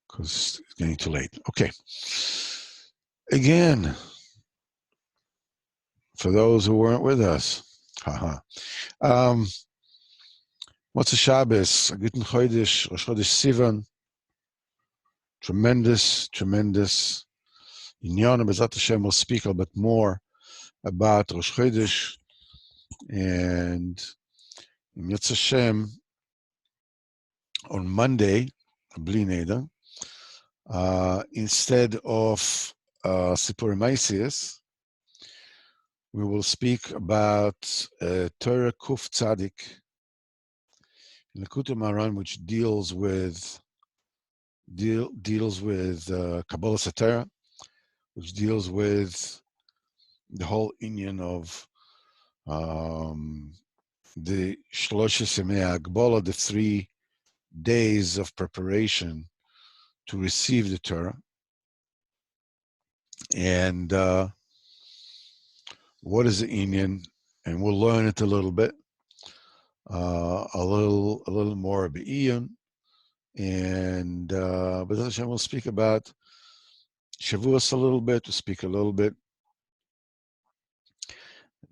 because it's getting too late. Okay. Again, for those who weren't with us, haha. What's a Shabbos? A Guten Chodesh, Rosh Chodesh Sivan. Tremendous. Inyan B'ezrat Hashem will speak a bit more about Rosh Chodesh, and in Yetz Hashem on Monday, Bli Neder, instead of Sipurei Maisius, we will speak about Torah Kuf Tzadik in Likutei Moharan, which deals with Kabbalah Satera, which deals with the whole inyan of the Shloshes Yemei Hagbola, the 3 days of preparation to receive the Torah, and what is the inyan, and we'll learn it a little bit, a little more be'iyun, and B'ezrat Hashem will speak about Shavuos a little bit, to speak a little bit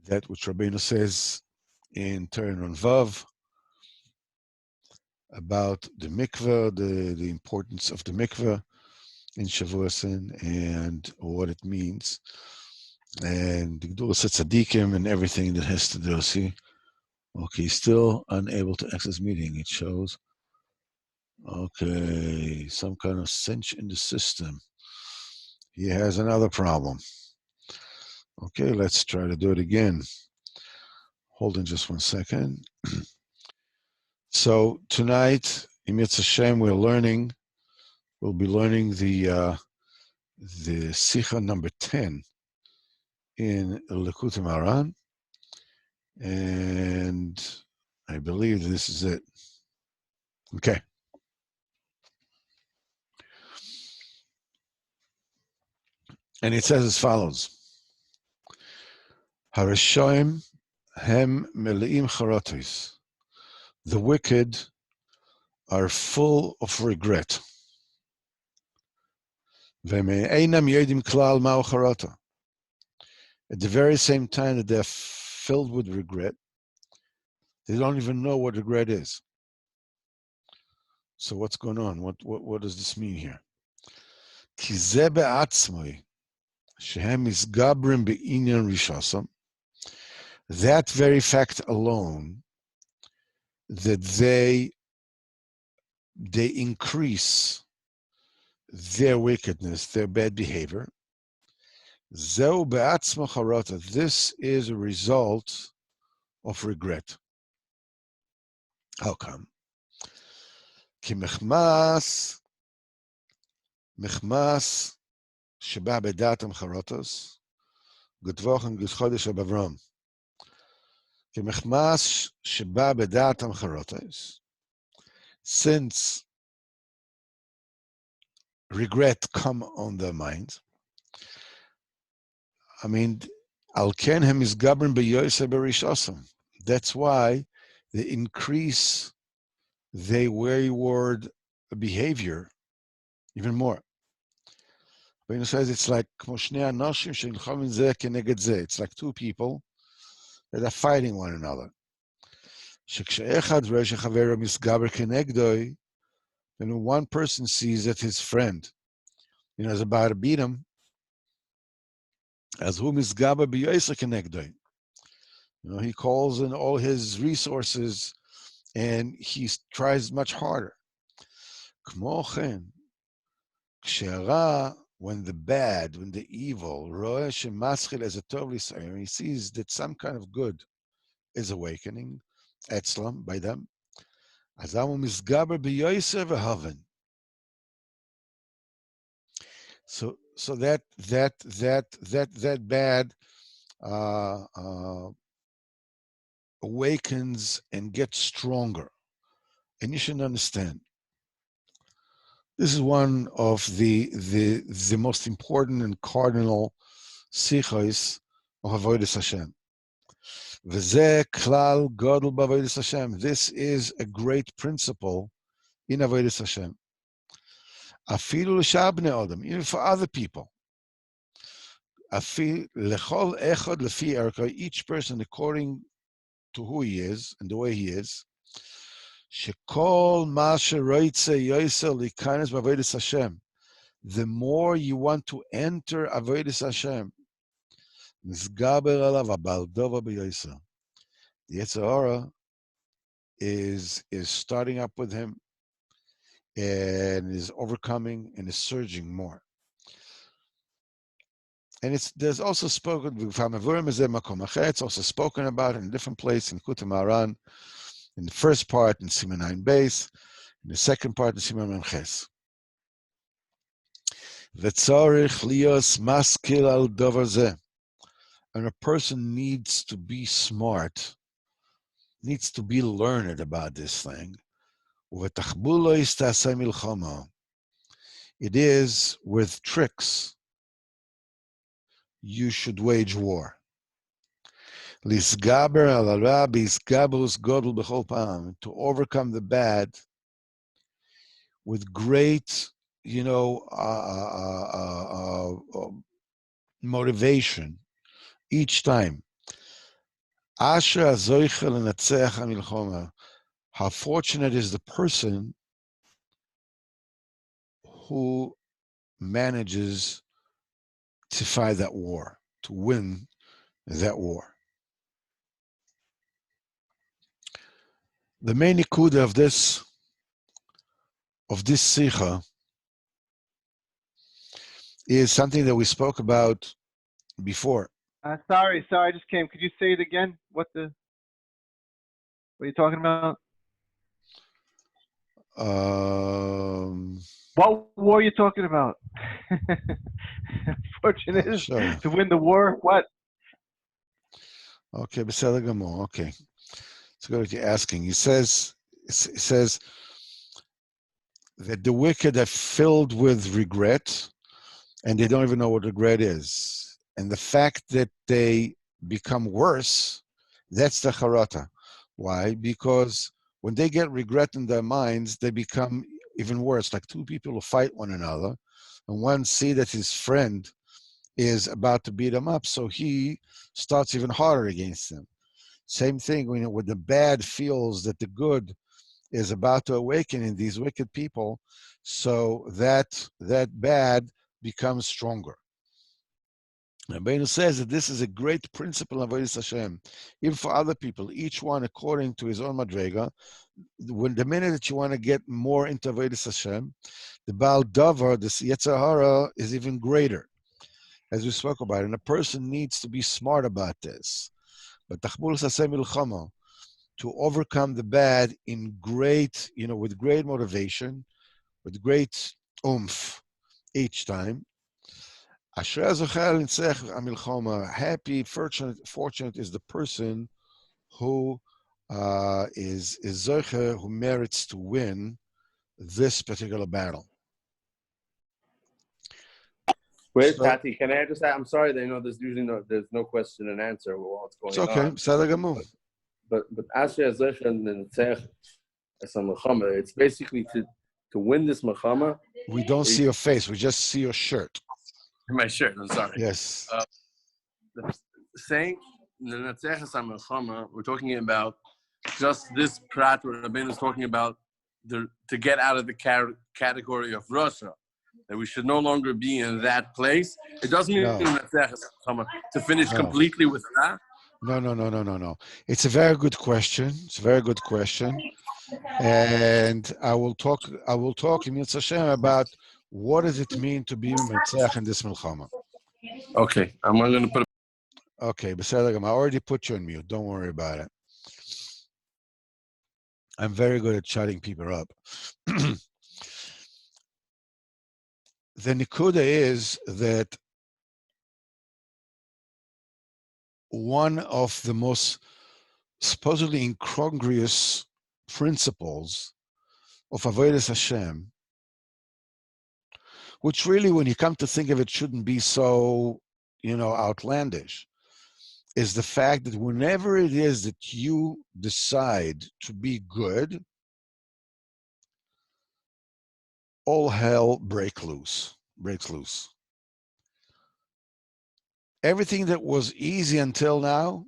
that which Rabbeinu says in Torah Vav about the mikveh, the importance of the mikveh in Shavuosin and what it means, and the Gedulas Tzadikim and everything that has to do. See, okay, still unable to access meeting. It shows. Okay, some kind of cinch in the system. He has another problem. Okay, let's try to do it again. Hold on just 1 second. So tonight, in Yetz Hashem, we'll be learning the Sicha number 10 in Likutei Moharan, and I believe this is it. Okay. And it says as follows: Harashoim hem meleim charotos. The wicked are full of regret. Ve'me'einam yodim klal ma'u charota. At the very same time that they're filled with regret, they don't even know what regret is. So what's going on? What does this mean here? Ki ze be'atzmoi shehem misgabrim be'inyan rishasam. That very fact alone, that they increase their wickedness, their bad behavior. Zeu be'atzma charata. This is a result of regret. How come? Ki mechmas sheba bedatam charotos gutvochen gutchodesh abavram. Ki mechmas sheba bedatam charotos. Since regret come on their minds, I mean, al ken hem is gabrin beyoser berishosam. That's why they increase their wayward behavior even more. Rabbeinu says it's like it's like 2 people that are fighting one another. When one person sees that his friend, is about to beat him, as whom is Gaba b'yoser kenegdoi. He calls in all his resources and he tries much harder. When the evil, he sees that some kind of good is awakening, etzlam, by them. So that bad awakens and gets stronger. And you should understand, this is one of the most important and cardinal sichos of avodas Hashem. V'zeh klal gadol b'avodas Hashem. This is a great principle in avodas Hashem. Afilu l'shabne adam, even for other people. Afil lechol echad lefi erka, each person according to who he is and the way he is. Shekol ma sheroitze yoisel likanes b'avodas Hashem. The more you want to enter avodas Hashem, nisgaber alav abaldova b'yoisel. The Yetzer Hara is starting up with him and is overcoming and is surging more. And there's also spoken, it's also spoken about in a different place in Sichos Haran, in the first part in Siman Ayin Beis, in the second part in Siman Mem Ches. V'tzarich lios maskil al davar zeh. And a person needs to be smart, needs to be learned about this thing. It is with tricks you should wage war. To overcome the bad with great, motivation each time. How fortunate is the person who manages to fight that war, to win that war. The main nikuda of this sicha is something that we spoke about before. Sorry, I just came. Could you say it again? What are you talking about? What war are you talking about? Fortunate is to win the war. What? Okay, beseder gamor. Okay, let's go to you asking. It says that the wicked are filled with regret, and they don't even know what regret is. And the fact that they become worse, that's the charata. Why? Because when they get regret in their minds, they become even worse. Like two people who fight one another, and one see that his friend is about to beat him up, so he starts even harder against them. Same thing when the bad feels that the good is about to awaken in these wicked people, so that bad becomes stronger. Rabbeinu says that this is a great principle of Avodas Hashem, even for other people, each one according to his own madrega. When the minute that you want to get more into Avodas Hashem, the Baal Davar, the Yetzer Hara, is even greater, as we spoke about. And a person needs to be smart about this. But Tachbul Saseh Milchama, to overcome the bad in great, with great motivation, with great oomph each time. Happy, fortunate is the person who is zocher, who merits to win this particular battle. Where's Tati? Can I just say, I'm sorry, they know there's usually no question and answer while it's going on. It's okay, but Asher Zocher and Netzech it's basically to win this Mechama. We don't see your face, we just see your shirt. My shirt, I'm sorry. Yes. Saying the Netzech Mechama, we're talking about just this prat where Rabbeinu is talking about to get out of the category of Russia, that we should no longer be in that place. It doesn't mean to finish completely with that. No. It's a very good question. And I will talk in Yitz Hashem about what does it mean to be Metzach in this Milchama. Okay, I'm going to put Okay, beseder gamor. I already put you on mute. Don't worry about it. I'm very good at shutting people up. The nikuda is that one of the most supposedly incongruous principles of Avodas Hashem, which really, when you come to think of it, shouldn't be so, outlandish, is the fact that whenever it is that you decide to be good, all hell breaks loose. Everything that was easy until now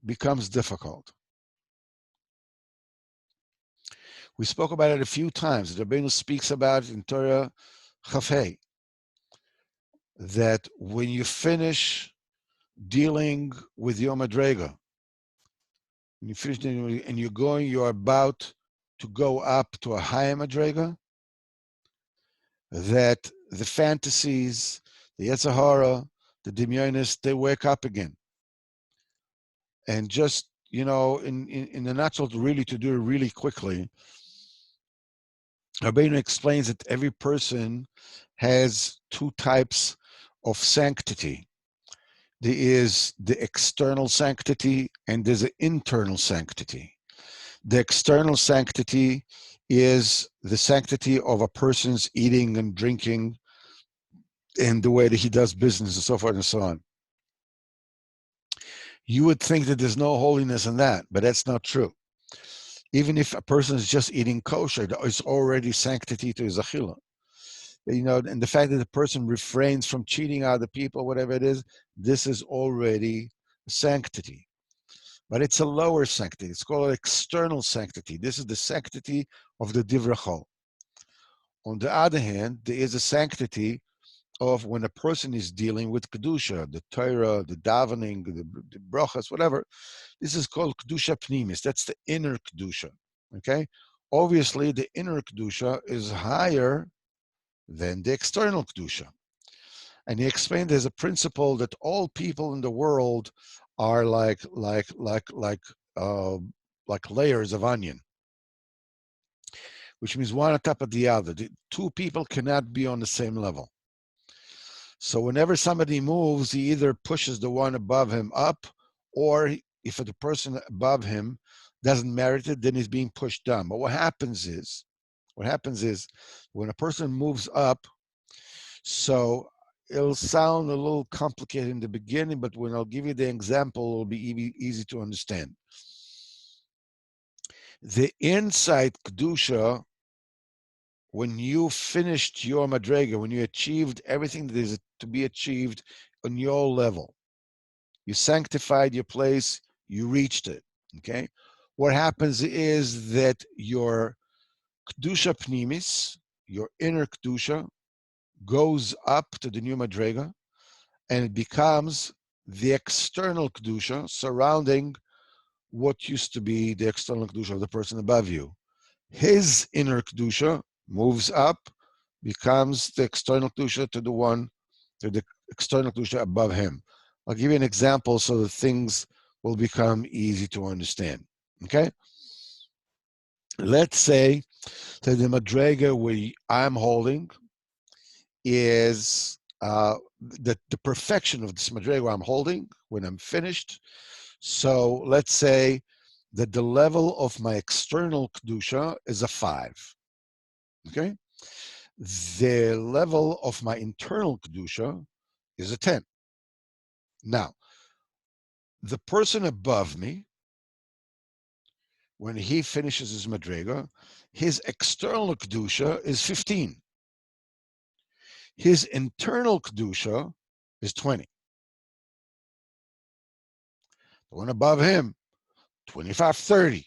becomes difficult. We spoke about it a few times. The Rabbeinu speaks about it in Torah Chafei, that when you finish dealing with your madrega, when you finish dealing and you're about to go up to a higher madrega, that the fantasies, the Yetzer Hara, the Dimyonis, they wake up again. And just, in the natural, really to do it really quickly, Rabbeinu explains that every person has two types of sanctity. There is the external sanctity and there's an internal sanctity. The external sanctity is the sanctity of a person's eating and drinking and the way that he does business and so forth and so on. You would think that there's no holiness in that, but that's not true. Even if a person is just eating kosher, it's already sanctity to his achila. And the fact that the person refrains from cheating other people, whatever it is, this is already sanctity. But it's a lower sanctity. It's called external sanctity. This is the sanctity of the divrei chol. On the other hand, there is a sanctity of when a person is dealing with kedusha, the Torah, the davening, the brachas, whatever. This is called kedusha pnimis. That's the inner kedusha. Okay. Obviously, the inner kedusha is higher than the external kedusha. And he explained there's a principle that all people in the world are like layers of onion, which means one on top of the other. The two people cannot be on the same level. So whenever somebody moves, he either pushes the one above him up, or if the person above him doesn't merit it, then he's being pushed down. But what happens is when a person moves up, so it'll sound a little complicated in the beginning, but when I'll give you the example, it'll be easy to understand. The inside Kedusha, when you finished your madrega, when you achieved everything that is to be achieved on your level, you sanctified your place, you reached it, okay? What happens is that your Kedusha Pnimis, your inner Kedusha, goes up to the new madrega, and it becomes the external Kedusha surrounding what used to be the external Kedusha of the person above you. His inner Kedusha moves up, becomes the external Kedusha to the external Kedusha above him. I'll give you an example so that things will become easy to understand. Okay? Let's say that the madrega I'm holding is the perfection of this madrega I'm holding when I'm finished. So let's say that the level of my external kedusha is a 5. Okay, the level of my internal kedusha is a 10. Now, the person above me, when he finishes his madrega, his external kedusha is 15. His internal kedusha is 20. The one above him, 25, 30.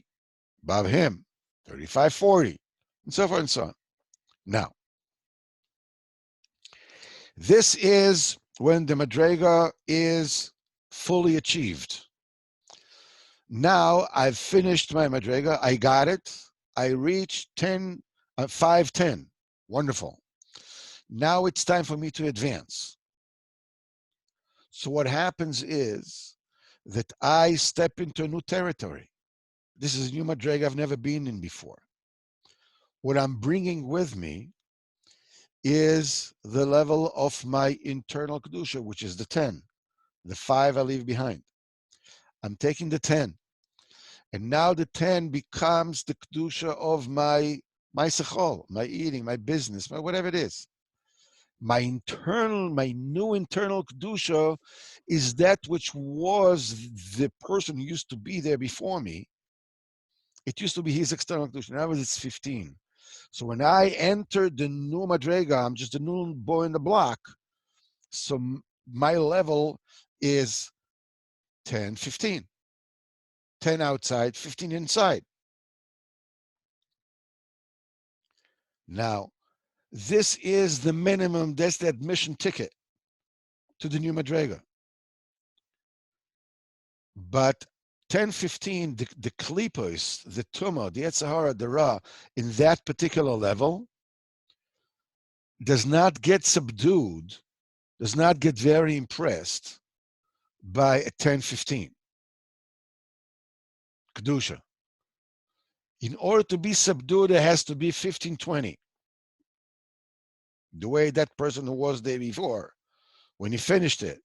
Above him, 35, 40, and so forth and so on. Now, this is when the madrega is fully achieved. Now I've finished my madrega. I got it. I reached 5, 10. Wonderful. Now it's time for me to advance. So what happens is that I step into a new territory. This is a new madrega I've never been in before. What I'm bringing with me is the level of my internal kedusha, which is the 10. The 5 I leave behind. I'm taking the 10. And now the 10 becomes the kedusha of my sechol, my eating, my business, my whatever it is. My new internal kedusha is that which was the person who used to be there before me. It used to be his external kedusha. Now it's 15. So when I enter the new madrega, I'm just a new boy in the block. So my level is 10, 15. 10 outside, 15 inside. Now, this is the minimum, that's the admission ticket to the new madrega. But 10, 15, the klipos, the tuma, the etzahara, the ra, in that particular level, does not get subdued, does not get very impressed by a 10, 15. Kedusha. In order to be subdued, it has to be 15, 20. The way that person who was there before, when he finished it,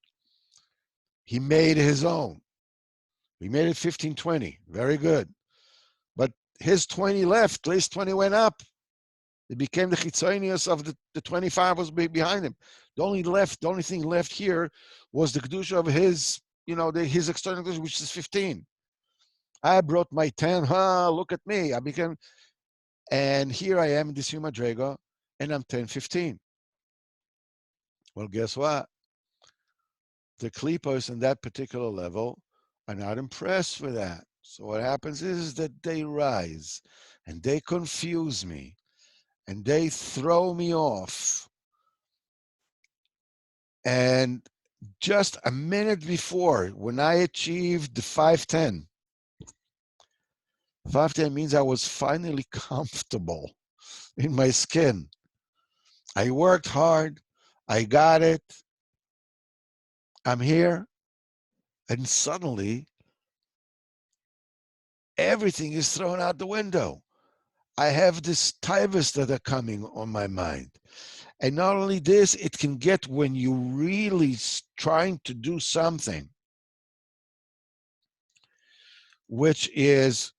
he made his own. He made it 15, 20. Very good. But his 20 left, at least 20 went up. It became the chitzonius of the 25 was behind him. The only thing left here was the kedusha of his, his external kedusha, which is 15. I brought my 10. Look at me. And here I am in this Yuma Drago, and I'm 10, 15. Well, guess what? The klipos in that particular level are not impressed with that. So what happens is that they rise, and they confuse me, and they throw me off. And just a minute before, when I achieved the 510, 510 means I was finally comfortable in my skin. I worked hard. I got it. I'm here. And suddenly, everything is thrown out the window. I have this taivas that are coming on my mind. And not only this, it can get when you really trying to do something which is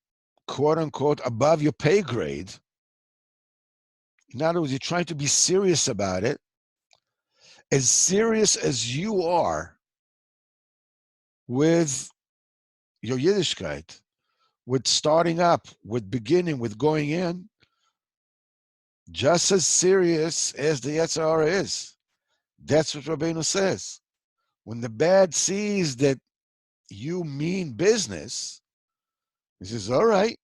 quote unquote above your pay grade. In other words, you're trying to be serious about it, as serious as you are with your Yiddishkeit, with starting up, with beginning, with going in, just as serious as the Yetzer Hara is. That's what Rabbeinu says. When the bad sees that you mean business, he says, all right,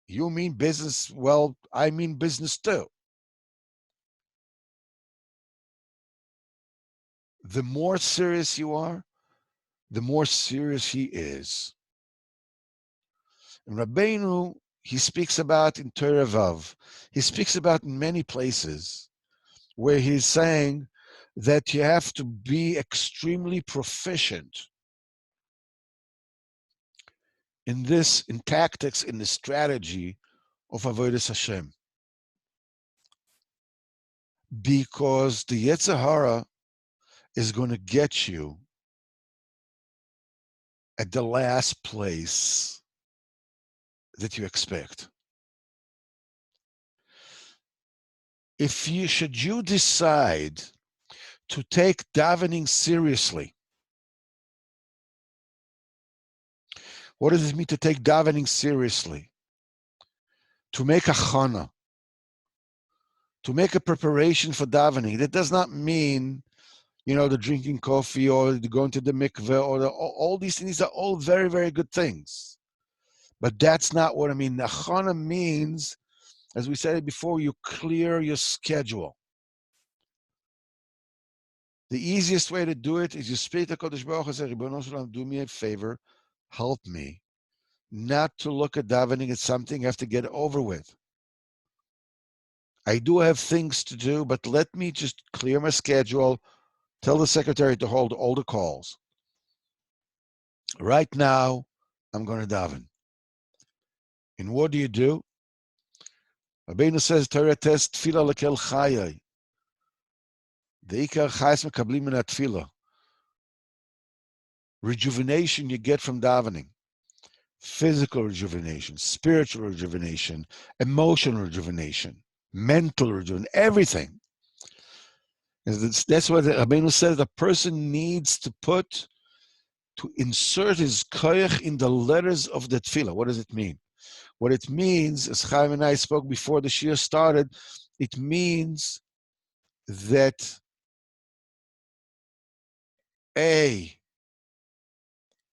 you mean business, well, I mean business too. The more serious you are, the more serious he is. And Rabbeinu, he speaks about in Torah Vav, he speaks about in many places where he's saying that you have to be extremely proficient in tactics, in the strategy of Avodas Hashem. Because the Yetzer Hara is going to get you at the last place that you expect. Should you decide to take davening seriously, what does it mean to take davening seriously? To make a chana, to make a preparation for davening. That does not mean, the drinking coffee or the going to the mikveh or all these things. These are all very, very good things. But that's not what I mean. The chana means, as we said before, you clear your schedule. The easiest way to do it is you speak to Kodesh Baruch Hu and say, Ribono Shel Olam, do me a favor, help me not to look at davening as something I have to get over with. I do have things to do, but let me just clear my schedule, tell the secretary to hold all the calls. Right now, I'm going to daven. And what do? Rabbeinu says, Torah test tefillah lekel chayai. The ikar chayes mekablim min tefillah. Rejuvenation you get from davening. Physical rejuvenation, spiritual rejuvenation, emotional rejuvenation, mental rejuvenation, everything. That's what Rabbeinu says. The person needs to insert his koyach in the letters of the tefillah. What does it mean? What it means, as Chaim and I spoke before the Shir started, it means that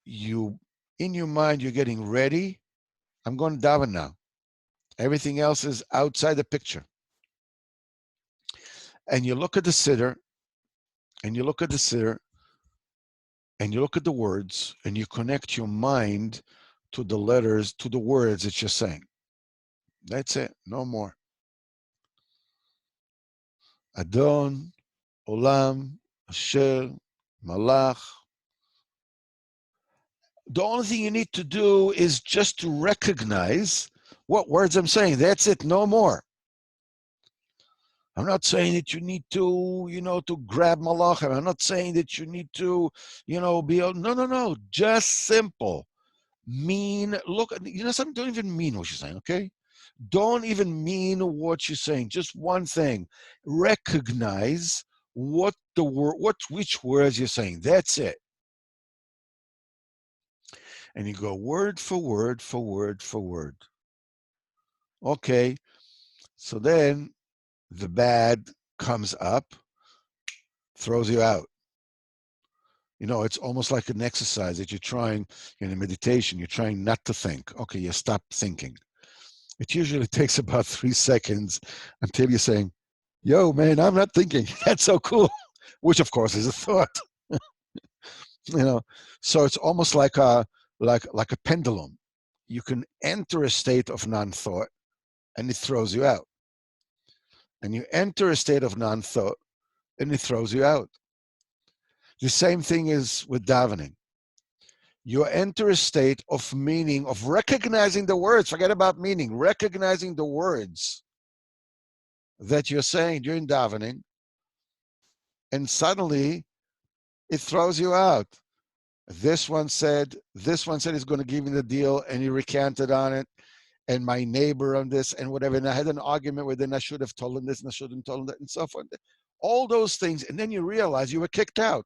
you, in your mind, you're getting ready. I'm going to daven now. Everything else is outside the picture. And you look at the siddur, and you look at the siddur, and you look at the words, and you connect your mind to the letters, to the words that you're saying. That's it, no more. Adon, Olam, Asher, Malach. The only thing you need to do is just to recognize what words I'm saying. That's it, no more. I'm not saying that you need to, to grab malachim. I'm not saying that you need to, be, no. Just simple. Look, something, don't even mean what you're saying, okay? Don't even mean what you're saying. Just one thing. Recognize which words you're saying. That's it. And you go word for word for word for word. Okay. So then the bad comes up, throws you out. It's almost like an exercise that you're trying in a meditation. You're trying not to think. Okay, you stop thinking. It usually takes about 3 seconds until you're saying, yo, man, I'm not thinking. That's so cool. Which, of course, is a thought. So it's almost like a pendulum. You can enter a state of non-thought, and it throws you out. And you enter a state of non-thought, and it throws you out. The same thing is with davening. You enter a state of meaning, of recognizing the words. Forget about meaning. Recognizing the words that you're saying during davening, and suddenly it throws you out. This one said he's going to give me the deal, and he recanted on it. And my neighbor on this and whatever. And I had an argument with him. I should have told him this and I shouldn't told him that and so forth. All those things. And then you realize you were kicked out.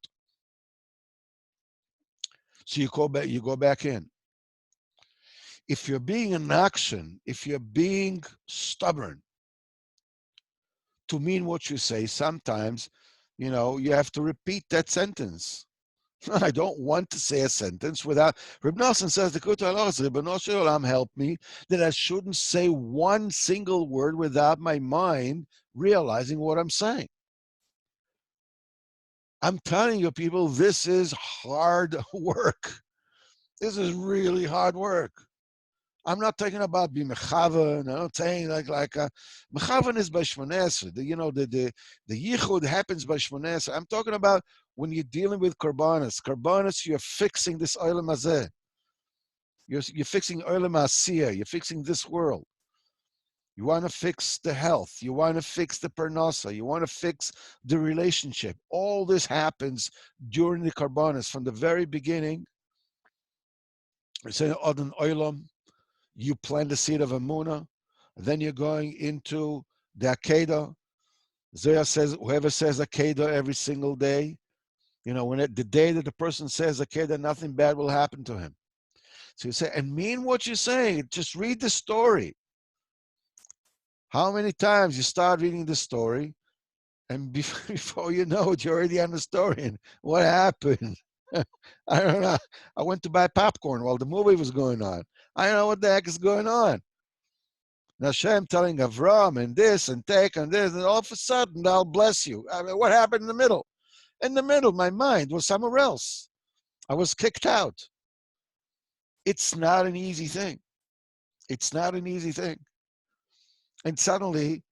So you go back in. If you're being in action, if you're being stubborn to mean what you say, sometimes, you have to repeat that sentence. I don't want to say a sentence without. Reb Nosson says, the Kutai Olam help me, that I shouldn't say one single word without my mind realizing what I'm saying. I'm telling you, people, this is hard work. This is really hard work. I'm not talking about being mechavan. I'm not saying mechavan is by Shmoneser. The yichud happens by Shmoneser. I'm talking about when you're dealing with karbanos. Karbanos, you're fixing this olam hazeh. You're fixing olam asiyah. You're fixing this world. You want to fix the health. You want to fix the parnasa. You want to fix the relationship. All this happens during the karbanos from the very beginning. We say adon olam. You plant the seed of Amunah, then you're going into the Akedah. Zohar says, whoever says Akedah every single day, the day that the person says Akedah, nothing bad will happen to him. So you say, and mean what you're saying. Just read the story. How many times you start reading the story, and before you know it, you're already on the story. And what happened? I don't know. I went to buy popcorn while the movie was going on. I don't know what the heck is going on. Now Hashem telling Avram and this and take and this, and all of a sudden, I'll bless you. I mean, what happened in the middle? In the middle, my mind was somewhere else. I was kicked out. It's not an easy thing. It's not an easy thing. And suddenly,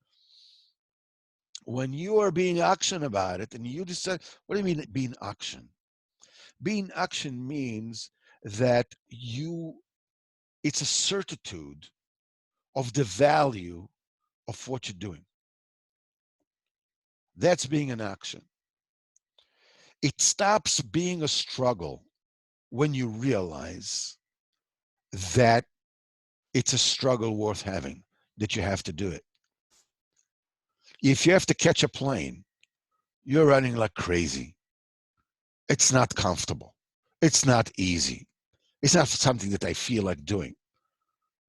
when you are being action about it, and you decide, what do you mean being action? Being action means that it's a certitude of the value of what you're doing. That's being an action. It stops being a struggle when you realize that it's a struggle worth having, that you have to do it. If you have to catch a plane, you're running like crazy. It's not comfortable. It's not easy. It's not something that I feel like doing.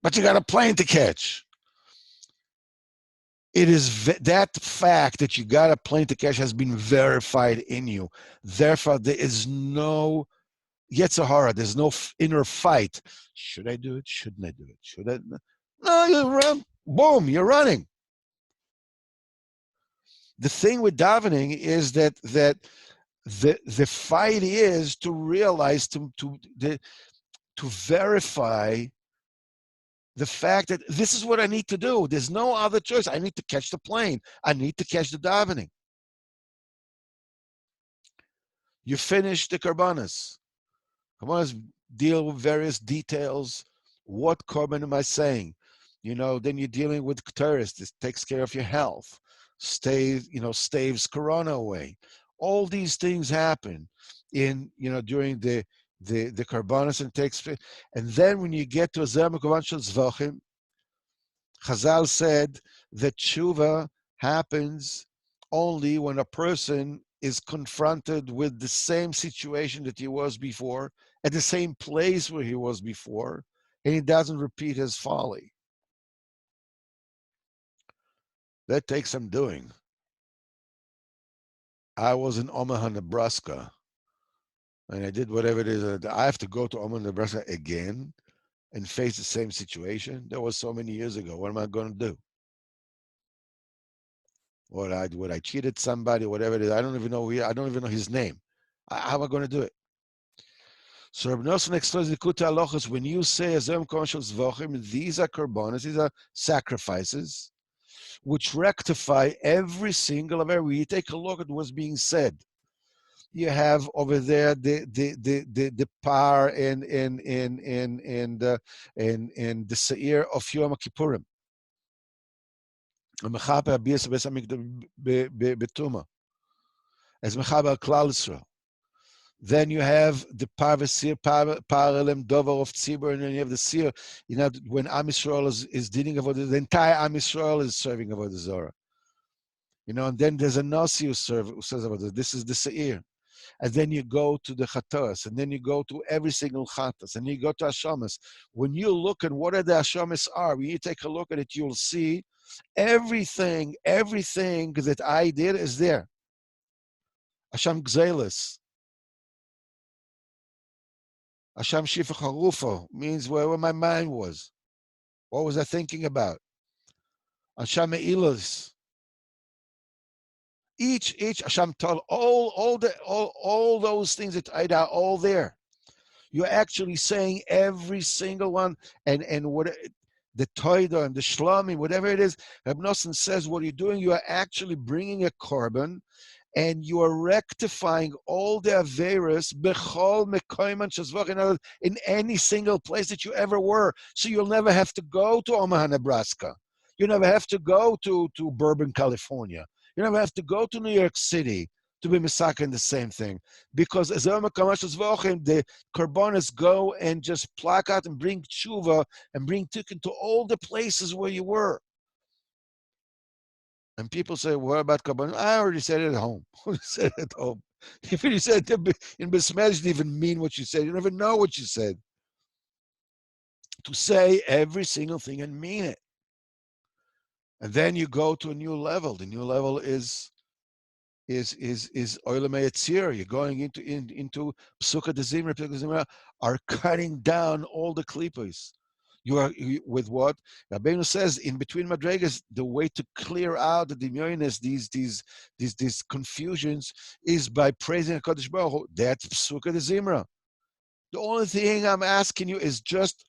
but you got a plane to catch. It is that fact that you got a plane to catch has been verified in you. Therefore, there is no Yetzer Hara. There's no inner fight. Should I do it? Shouldn't I do it? Should I? No, you run. Boom, you're running. The thing with davening is that the fight is to realize to verify the fact that this is what I need to do. There's no other choice. I need to catch the plane. I need to catch the davening. You finish the karbanas. Karbanas deal with various details. What korban am I saying? Then you're dealing with Keteris. This takes care of your health. Staves corona away. All these things happen during the karbanas and takes place. And then when you get to Azer Mekuvan Shel Zvachim, Chazal said that tshuva happens only when a person is confronted with the same situation that he was before, at the same place where he was before, and he doesn't repeat his folly. That takes some doing. I was in Omaha, Nebraska, and I did whatever it is. I have to go to Omaha, Nebraska again and face the same situation. That was so many years ago. What am I going to do? Would I cheated somebody, whatever it is? I don't even know his name. How am I going to do it? So Rabbi Nosson explains the Kuta Halachos, when you say Azem Komashal Zvochim, these are korbanos, these are sacrifices, which rectify every single of every. You take a look at what's being said. You have over there the par and the seir of Yom Kippurim. המחבר הביאס בבית המקדש בתומה. As מחבר כלל ישראל. Then you have the parvesir paralem dover of tzibur, and then you have the seer. When Am Yisrael is dealing about the entire Am Yisrael is serving avodah zarah. And then there's a nasi who says about this. This is the seir. And then you go to the chatas, and then you go to every single chatas, and you go to Hashamas. When you look at what the Hashamas are, when you take a look at it, you'll see everything that I did is there. Hashem Gzelis. Hashem Shifach Harufo means where my mind was. What was I thinking about? Hashem Eilos. Each Hashem told all those things that I are all there. You're actually saying every single one, and what the Toida and the Shlami, whatever it is, Reb Nosson says what you're doing, you are actually bringing a korban, and you are rectifying all the Averis bechol mekoyman shezvach in any single place that you ever were. So you'll never have to go to Omaha, Nebraska. You never have to go to Bourbon, California. You never have to go to New York City to be Misaka in the same thing. Because as the Korbanos go and just pluck out and bring tshuva and bring tikkun to all the places where you were. And people say, what about Korbanos? I already said it at home. I said it at home. If you said it in Besmez, you didn't even mean what you said. You never know what you said. To say every single thing and mean it. And then you go to a new level. The new level is Olam Yetzir. You're going into Psukkah de Zimra, are cutting down all the klippos. With what Rabbeinu says in between Madregas, the way to clear out the demyonis, these confusions, is by praising HaKadosh Baruch Hu. That's Psukkah de Zimra. The only thing I'm asking you is just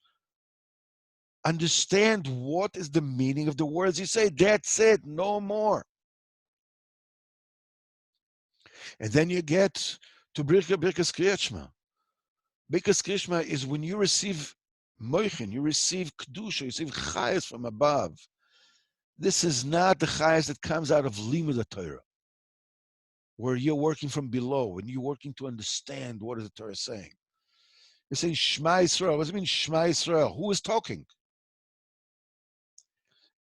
understand what is the meaning of the words you say. That's it, no more. And then you get to Birkas Kriyat Shema. Birkas Kriyat Shema is when you receive Moichin, you receive Kedusha, you receive Chayas from above. This is not the Chayas that comes out of Limud Torah, where you're working from below and you're working to understand what is the Torah saying. You're saying Shema Yisrael. What does it mean, Shema Yisrael? Who is talking?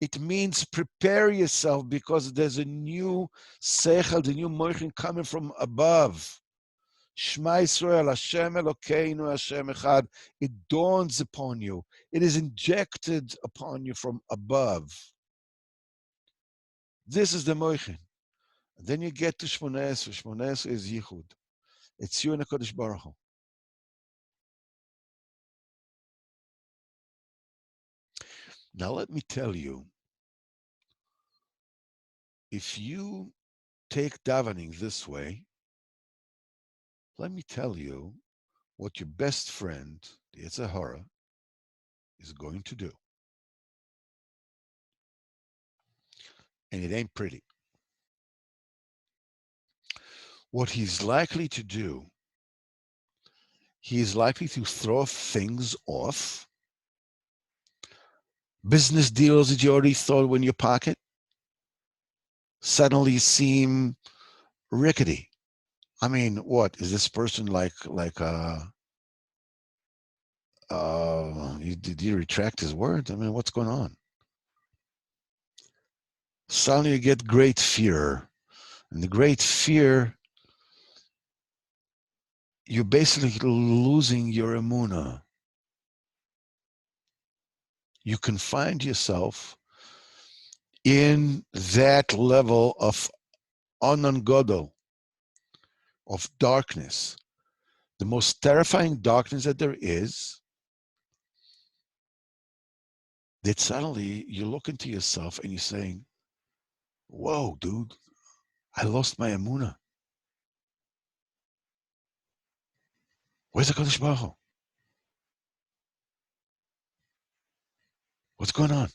It means prepare yourself because there's a new Sechel, the new Moichin coming from above. Shema Yisrael, Hashem Elokeinu, Hashem Echad. It dawns upon you. It is injected upon you from above. This is the Moichin. Then you get to Shmoneh Esrei. Shmoneh Esrei is Yichud. It's you and HaKadosh Baruch Hu. Now let me tell you, if you take davening this way, let me tell you what your best friend, the Yetzer Hara, is going to do. And it ain't pretty. What he's likely to do, he is likely to throw things off. Business deals that you already thought were in your pocket suddenly seem rickety. I mean, what is this person like? Did he retract his word? I mean, what's going on? Suddenly you get great fear, and the great fear, you're basically losing your emunah. You can find yourself in that level of onan gadol, of darkness, the most terrifying darkness that there is, that suddenly you look into yourself and you're saying, whoa, dude, I lost my emunah. Where's the Kadosh Baruch Hu? What's going on?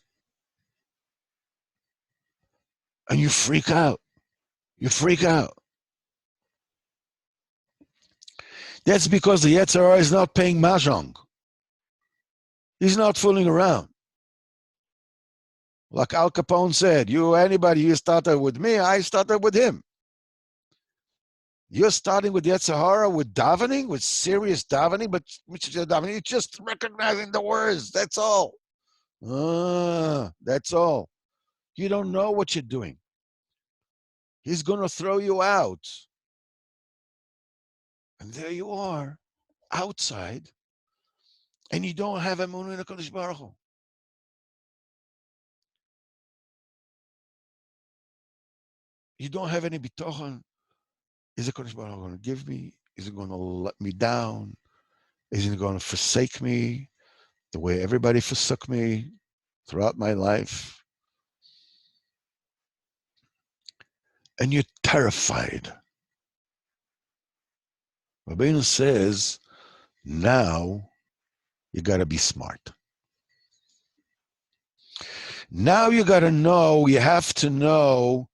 And you freak out. You freak out. That's because the Yetzer Hara is not paying mahjong. He's not fooling around. Like Al Capone said, you started with me, I started with him. You're starting with Yetzer Hara with davening, with serious davening, but you're just recognizing the words. That's all. That's all. You don't know what you're doing. He's going to throw you out. And there you are, outside, and you don't have emunah in HaKadosh Baruch Hu. You don't have any bitochen. Is HaKadosh Baruch Hu going to give me? Is it going to let me down? Is it going to forsake me the way everybody forsook me throughout my life? And you're terrified. Rabbeinu says, now you got to be smart. Now you got to know, you have to know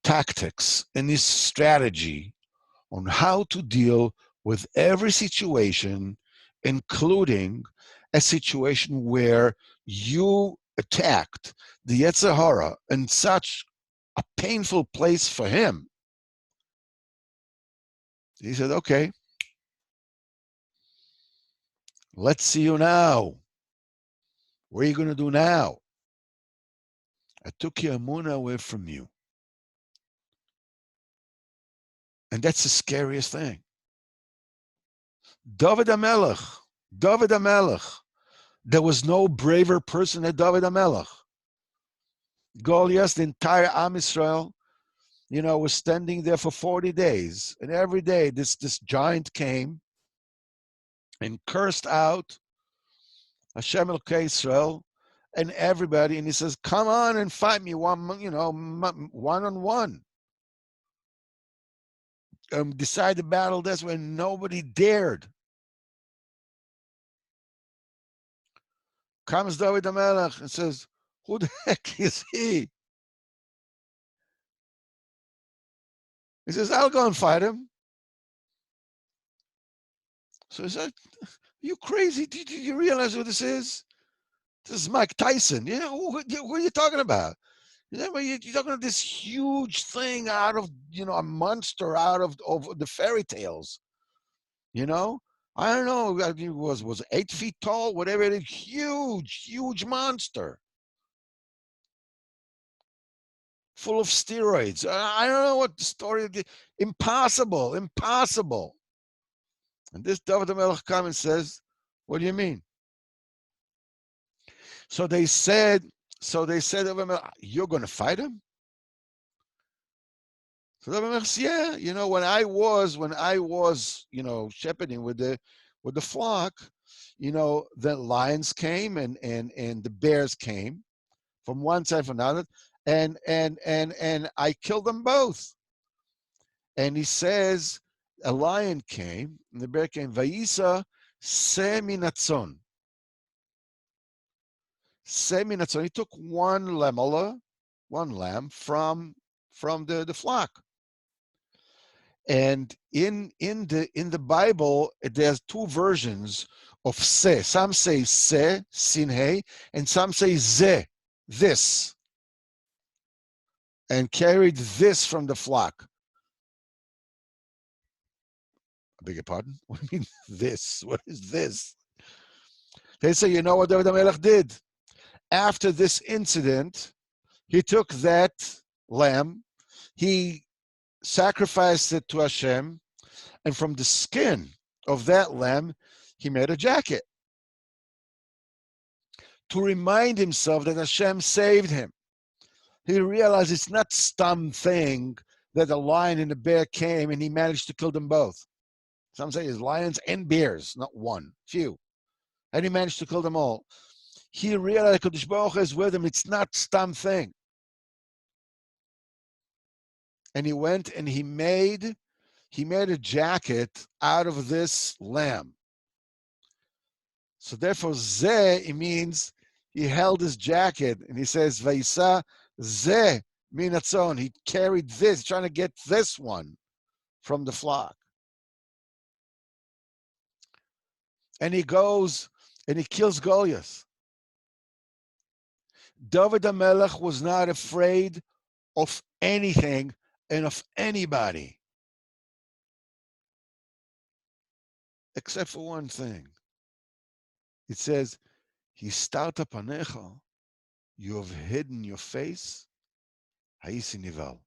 tactics and this strategy on how to deal with every situation, including a situation where you attacked the Yetzer Hara in such a painful place for him. He said, okay, let's see you now. What are you going to do now? I took your emunah away from you. And that's the scariest thing. David HaMelech, there was no braver person than David HaMelech. Goliath, the entire Am Yisrael, was standing there for 40 days. And every day this giant came and cursed out Hashem Elokei Yisrael and everybody. And he says, come on and fight me one-on-one. Decide the battle. That's when nobody dared. Comes David HaMelech and says, who the heck is he? He says, I'll go and fight him. So he said, you crazy? Do you realize who this is? This is Mike Tyson. Who are you talking about? You're talking about this huge thing out of, a monster out of the fairy tales. I don't know. It was 8 feet tall, whatever it is. Huge monster. Full of steroids. I don't know what the story is. Impossible. And this David HaMelech comes and says, what do you mean? So they said, you're going to fight him? So David HaMelech says, yeah, when I was, shepherding with the flock, the lions came and the bears came from one side from another, and I killed them both. And he says, a lion came, and the bear came, Vayisa seminatzon. Seminatzon. He took one lamb from the flock. And in the Bible, there's two versions of se. Some say se, sinhe, and some say ze, this, and carried this from the flock. I beg your pardon? What do you mean this? What is this? They say, you know what David HaMelech did? After this incident, he took that lamb, he sacrificed it to Hashem, and from the skin of that lamb, he made a jacket to remind himself that Hashem saved him. He realized it's not some thing that a lion and a bear came and he managed to kill them both. Some say it's lions and bears, not one, few. And he managed to kill them all. He realized Kadosh Baruch Hu is with him. It's not some thing. And he went and he made a jacket out of this lamb. So therefore, zeh, it means he held his jacket and he says, Vaisa zeh minatzon. He carried this, trying to get this one from the flock. And he goes and he kills Goliath. David HaMelech was not afraid of anything and of anybody. Except for one thing. It says, Histarta panecha, you have hidden your face, ha'isi nival.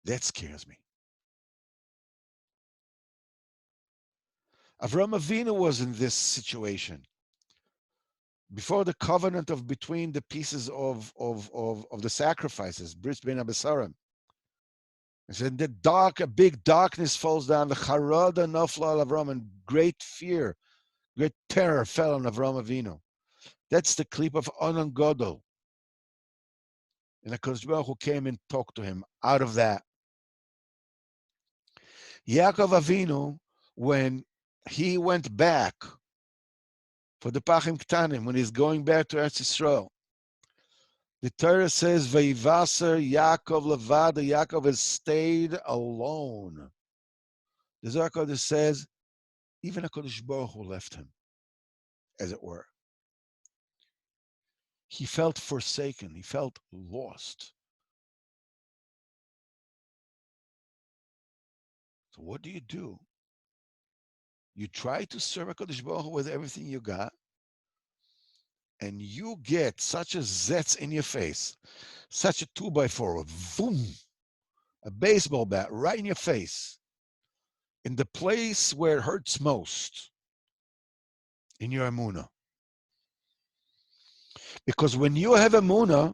That scares me. Avraham Avinu was in this situation. Before the covenant of between the pieces of the sacrifices, Bris Ben Abasarim. It said a big darkness falls down, the charada nafla al Avram, and great fear, great terror fell on Avraham Avinu. That's the clip of Onan Godol. And the Kadosh Baruch Hu came and talked to him out of that. Yaakov Avinu, when he went back for the Pachim Ktanim, when he's going back to Eretz Yisrael, the Torah says, Vayivaser Yaakov Levada, Yaakov has stayed alone. The Zohar Kodesh says, even HaKadosh Baruch Hu left him, as it were. He felt forsaken. He felt lost. So what do? You try to serve HaKadosh Baruch Hu with everything you got, and you get such a zetz in your face, such a 2x4, boom, a baseball bat right in your face, in the place where it hurts most, in your emunah. Because when you have emunah,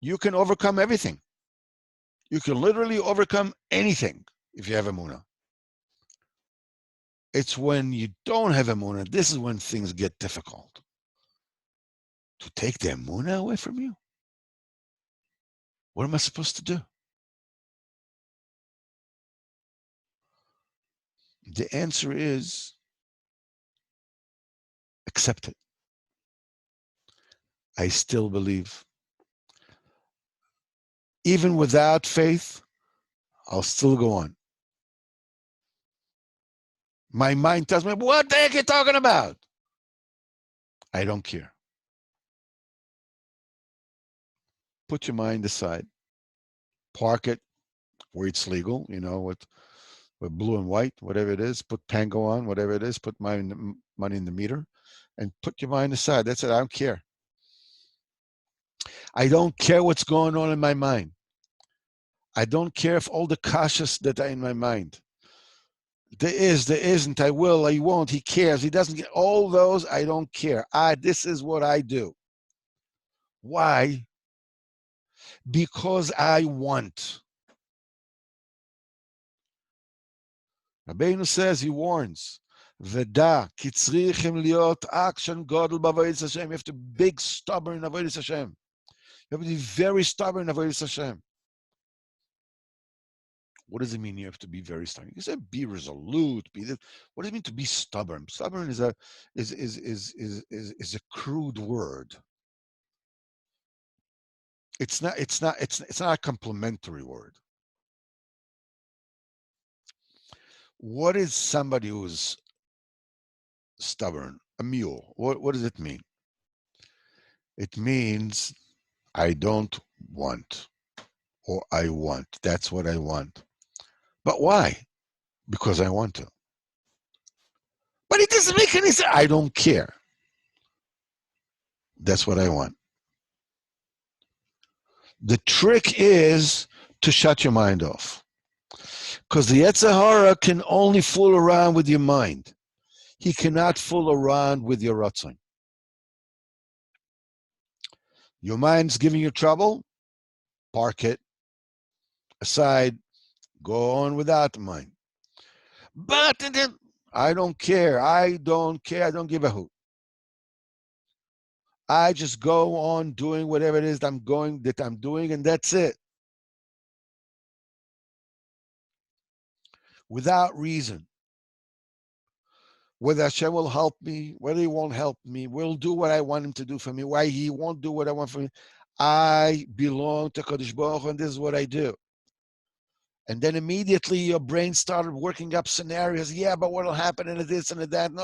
you can overcome everything. You can literally overcome anything if you have emunah. It's when you don't have emunah, this is when things get difficult. To take the emunah away from you? What am I supposed to do? The answer is accept it. I still believe. Even without faith, I'll still go on. My mind tells me, what the heck are you talking about? I don't care. Put your mind aside. Park it where it's legal, with blue and white, whatever it is. Put Pango on, whatever it is. Put money in the meter and put your mind aside. That's it. I don't care. I don't care what's going on in my mind. I don't care if all the kashas that are in my mind. There is, there isn't, I will, I won't, he cares, he doesn't get all those, I don't care. This is what I do. Why? Because I want. Rabbeinu says, he warns, Veda, kitzrichem liot action godel b'avodas Hashem. You have to be big, stubborn avodas Hashem. You have to be very stubborn avodas Hashem. What does it mean you have to be very stubborn? You said be resolute, be this. What does it mean to be stubborn? Stubborn is a crude word. It's not a complimentary word. What is somebody who's stubborn? A mule. What does it mean? It means I don't want, or I want. That's what I want. But why? Because I want to. But it doesn't make any sense. I don't care. That's what I want. The trick is to shut your mind off. Because the Yetzer Hara can only fool around with your mind. He cannot fool around with your ratzon. Your mind's giving you trouble, park it aside, go on without the mind. But then, I don't care, I don't give a hoot. I just go on doing whatever it is I'm doing, and that's it. Without reason. Whether Hashem will help me, whether he won't help me, will do what I want him to do for me, why he won't do what I want for me. I belong to Kadosh Baruch Hu, and this is what I do. And then immediately your brain started working up scenarios. Yeah, but what will happen in this and that? No,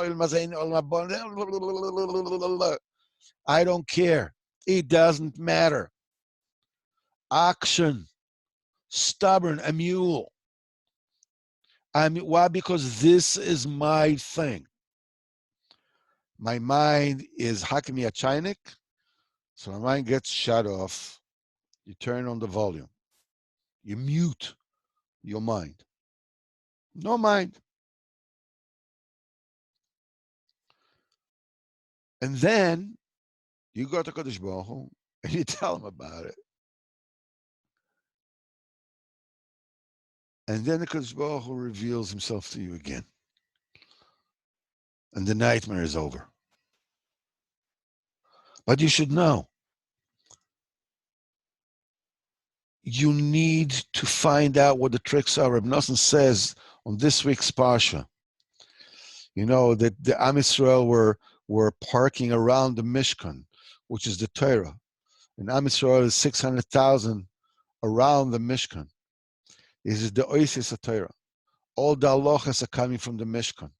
I don't care. It doesn't matter. Action. Stubborn, a mule. Why? Because this is my thing. My mind is hakimi a chainik, so my mind gets shut off. You turn on the volume. You mute your mind. No mind. And then you go to Kodesh Baruch Hu and you tell him about it. And then the Kodesh Baruch Hu reveals himself to you again. And the nightmare is over. But you should know, you need to find out what the tricks are. Reb Nosson says on this week's Parsha, you know, that the Am Yisrael were parking around the Mishkan, which is the Torah. And Am Yisrael is 600,000 around the Mishkan. This is the Oasis of Torah. All the halachas are coming from the Mishkan.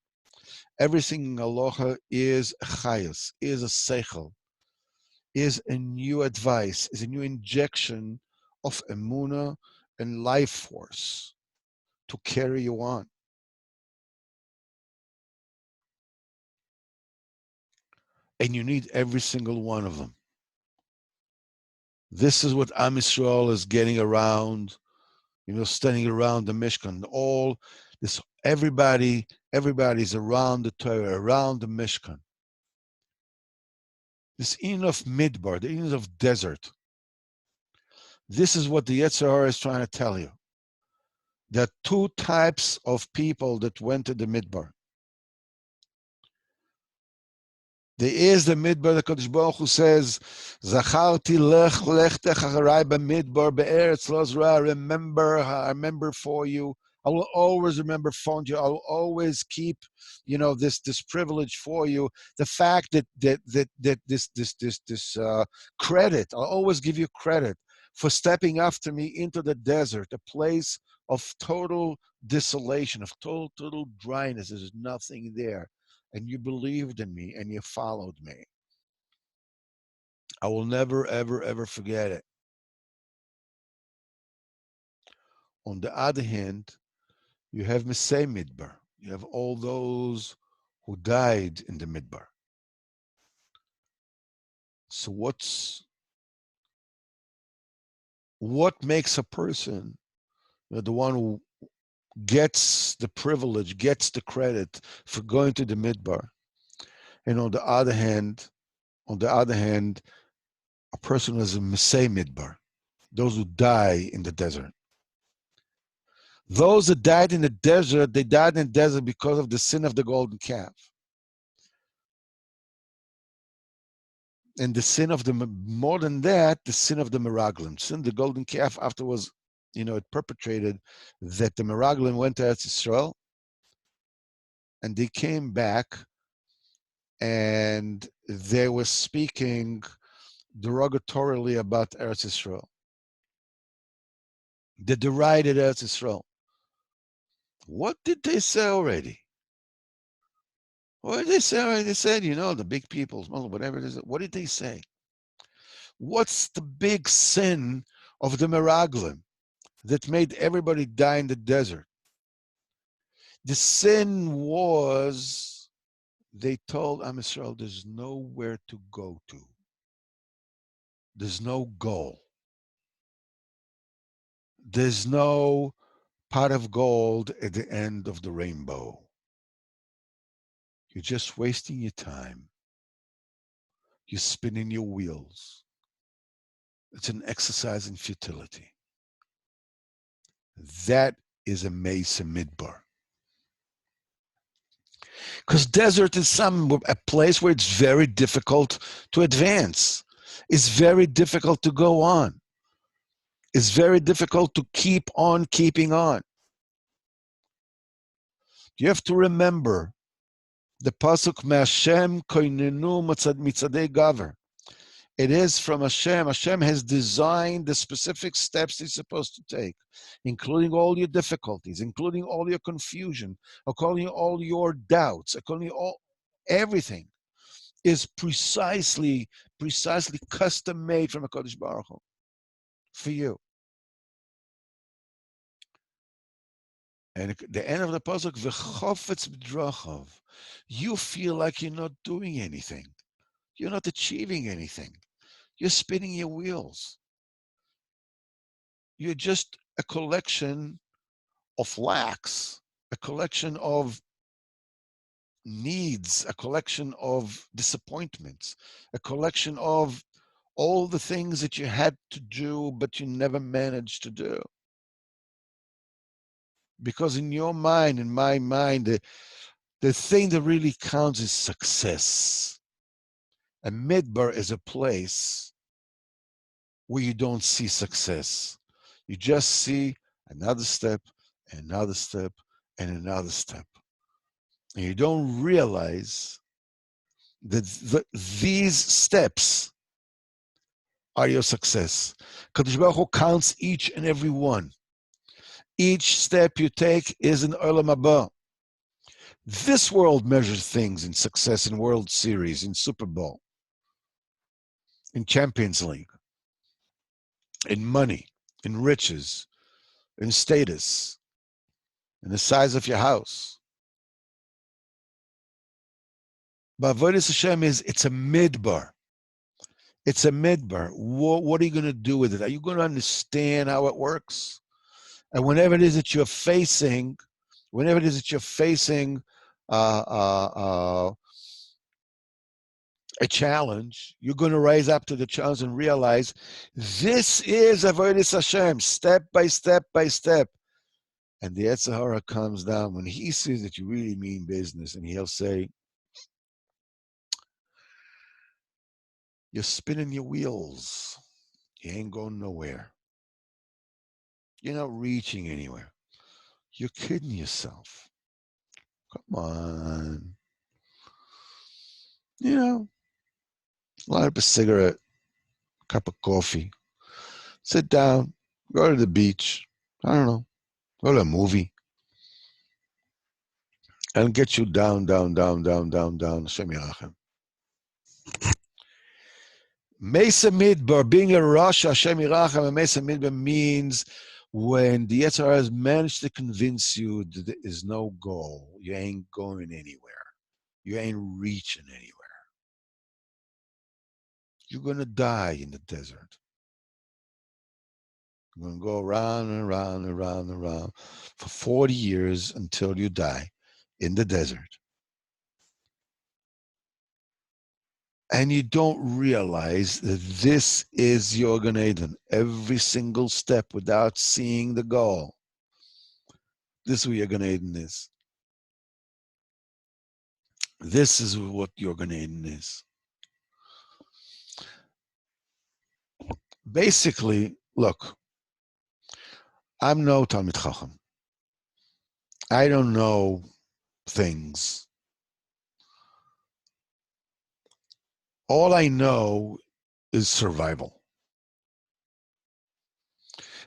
Everything in halacha is a chayos, is a seichel, is a new advice, is a new injection of emunah and life force to carry you on. And you need every single one of them. This is what Am Yisrael is getting around, you know, standing around the Mishkan. All this, everybody's around the Torah, around the Mishkan. This in of midbar, the in of desert. This is what the Yetzer Hara is trying to tell you. There are two types of people that went to the midbar. There is the midbar, the Kodesh Baruch Hu says, Zacharti lech techacharai b'midbar be'eretz lo zra. Remember, I remember for you. I will always remember for you. I will always keep, you know, this privilege for you. The fact that this credit, I'll always give you credit for stepping after me into the desert, a place of total desolation, of total dryness. There's nothing there. And you believed in me and you followed me. I will never, ever, ever forget it. On the other hand, you have Mesei Midbar. You have all those who died in the Midbar. So what makes a person You're the one who gets the privilege, gets the credit for going to the midbar. And on the other hand, a person who is a Mesei midbar, those who die in the desert. Those that died in the desert, they died in the desert because of the sin of the golden calf. And the sin of the, more than that, the sin of the Meraglim. Sin, the golden calf afterwards, it perpetrated that the Meraglim went to Eretz Yisrael and they came back and they were speaking derogatorily about Eretz Yisrael. They derided Eretz Yisrael. What did they say already? What did they say already? They said, the big peoples, whatever it is. What did they say? What's the big sin of the Meraglim that made everybody die in the desert? The sin was they told Am Yisrael there's nowhere to go to. There's no goal. There's no pot of gold at the end of the rainbow. You're just wasting your time. You're spinning your wheels. It's an exercise in futility. That is a Mesa Midbar. Because desert is a place where it's very difficult to advance. It's very difficult to go on. It's very difficult to keep on keeping on. You have to remember the pasuk Me'Hashem koinenu mitzadei gaver. It is from Hashem. Hashem has designed the specific steps he's supposed to take, including all your difficulties, including all your confusion, including all your doubts, including everything is precisely custom made from HaKadosh Baruch Hu for you. And at the end of the pasuk, v'chofetz b'drachav, you feel like you're not doing anything. You're not achieving anything. You're spinning your wheels. You're just a collection of lacks, a collection of needs, a collection of disappointments, a collection of all the things that you had to do, but you never managed to do. Because in your mind, in my mind, the thing that really counts is success. A midbar is a place where you don't see success. You just see another step, another step, and another step. And you don't realize that these steps are your success. Kadosh Baruch Hu counts each and every one. Each step you take is an Olam Haba. This world measures things in success in World Series, in Super Bowl, in Champions League, in money, in riches, in status, in the size of your house. But Avodas Hashem it's a midbar. It's a midbar. What are you going to do with it? Are you going to understand how it works? And whenever it is that you're facing a challenge, you're going to rise up to the challenge and realize this is Avodas Hashem, step by step by step. And the Yetzer Hara comes down when he sees that you really mean business, and he'll say, you're spinning your wheels. You ain't going nowhere. You're not reaching anywhere. You're kidding yourself. Come on. Light up a cigarette, cup of coffee, sit down, go to the beach, I don't know, go to a movie, and get you down, down, down, down, down, down. Hashem Yerachem. Mesa Midbar, being a Rosh Hashem Yerachem, and Mesa Midbar means when the Yetzer Hara has managed to convince you that there is no goal, you ain't going anywhere. You ain't reaching anywhere. You're going to die in the desert. You're going to go around and around and around and around for 40 years until you die in the desert. And you don't realize that this is your Gan Eden. Every single step without seeing the goal. This is what your Gan Eden is. This is what your Gan Eden is. Basically, look, I'm no Talmid Chacham. I don't know things. All I know is survival.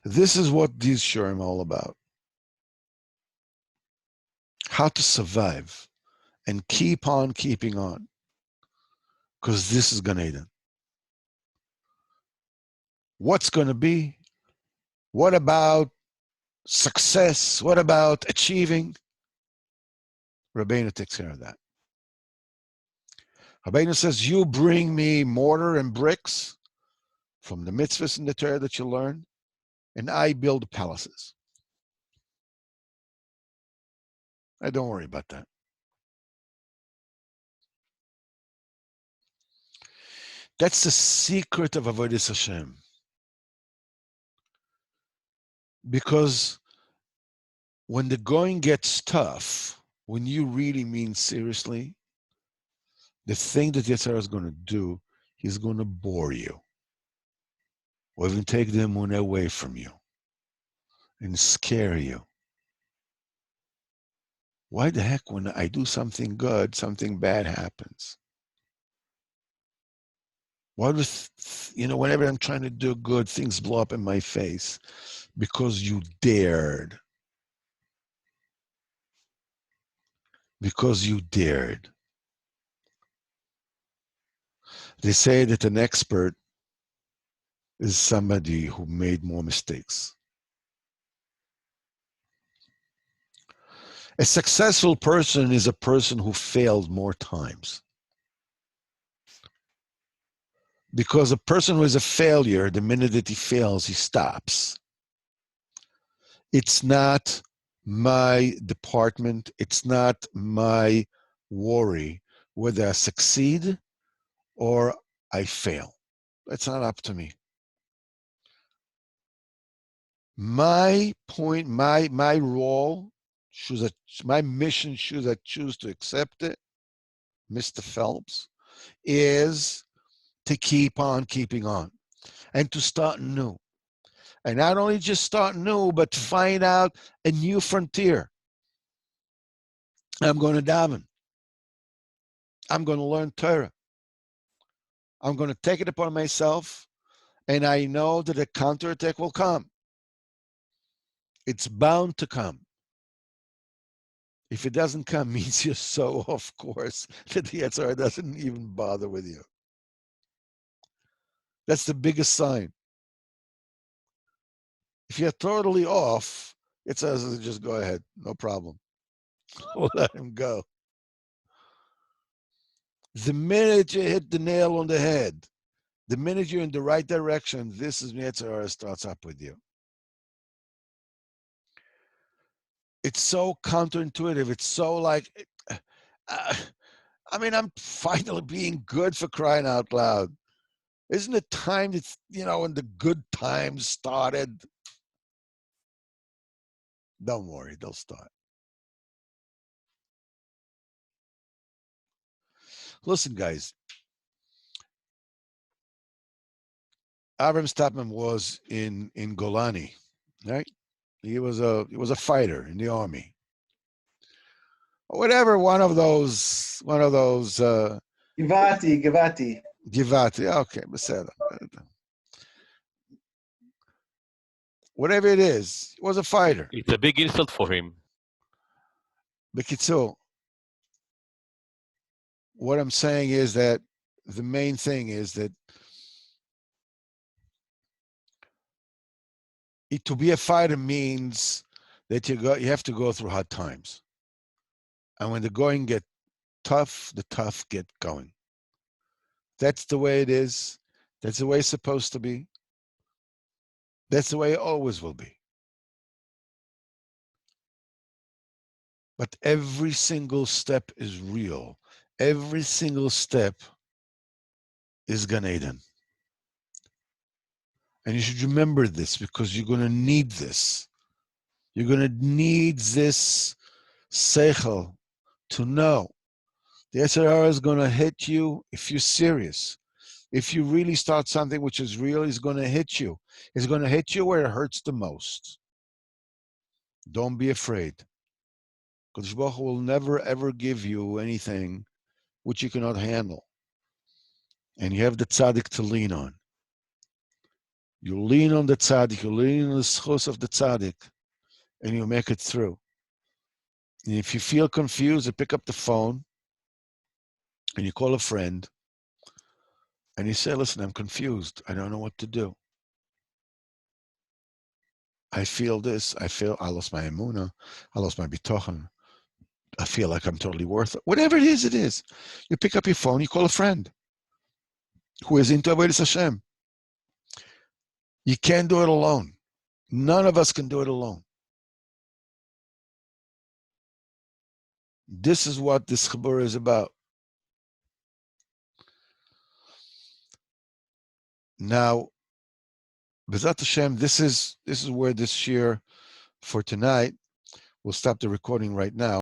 This is what these shirim are all about. How to survive and keep on keeping on. Because this is Gan Eden. What's going to be? What about success? What about achieving? Rabbeinu takes care of that. Rabbeinu says, you bring me mortar and bricks from the mitzvahs and the Torah that you learn, and I build palaces. Don't worry about that. That's the secret of Avodas Hashem. Because when the going gets tough, when you really mean seriously, the thing that Yetzirah is going to do, he's going to bore you. Or even take the emunah away from you and scare you. Why the heck, when I do something good, something bad happens? Why does, whenever I'm trying to do good, things blow up in my face? Because you dared. Because you dared. They say that an expert is somebody who made more mistakes. A successful person is a person who failed more times. Because a person who is a failure, the minute that he fails, he stops. It's not my department. It's not my worry whether I succeed or I fail. It's not up to me. My point, my role, my mission, should I choose to accept it, Mr. Phelps, is to keep on keeping on and to start new. And not only just start new, but find out a new frontier. I'm going to daven. I'm going to learn Torah. I'm going to take it upon myself, and I know that a counterattack will come. It's bound to come. If it doesn't come, means you're so off course that the Yetzirah doesn't even bother with you. That's the biggest sign. If you're totally off, it says just go ahead, no problem. We'll let him go. The minute you hit the nail on the head, the minute you're in the right direction, this is Yetzirah starts up with you. It's so counterintuitive. It's so like, I'm finally being good, for crying out loud. Isn't it time that, when the good times started? Don't worry, they'll start. Listen, guys. Avram Stapman was in Golani, right? He was a fighter in the army. Or whatever, one of those Givati. Givati. Okay, beseda. Whatever it is, he was a fighter. It's a big insult for him. B'kitzur, what I'm saying is that the main thing is that to be a fighter means that you have to go through hard times. And when the going get tough, the tough get going. That's the way it is. That's the way it's supposed to be. That's the way it always will be. But every single step is real. Every single step is Gan Eden. And you should remember this because you're going to need this. You're going to need this seichel to know. The Yetzer Hara is going to hit you if you're serious. If you really start something which is real, it's going to hit you. It's going to hit you where it hurts the most. Don't be afraid. Kodesh Baruch Hu will never ever give you anything which you cannot handle. And you have the tzaddik to lean on. You lean on the tzaddik, you lean on the sichos of the tzaddik, and you make it through. And if you feel confused, you pick up the phone and you call a friend and you say, listen, I'm confused. I don't know what to do. I feel this. I lost my emunah. I lost my bitochen. I feel like I'm totally worthless. Whatever it is, it is. You pick up your phone, you call a friend who is into Avodas Hashem. You can't do it alone. None of us can do it alone. This is what this Chabur is about. Now, B'ezrat Hashem, this is where this shir for tonight. We'll stop the recording right now.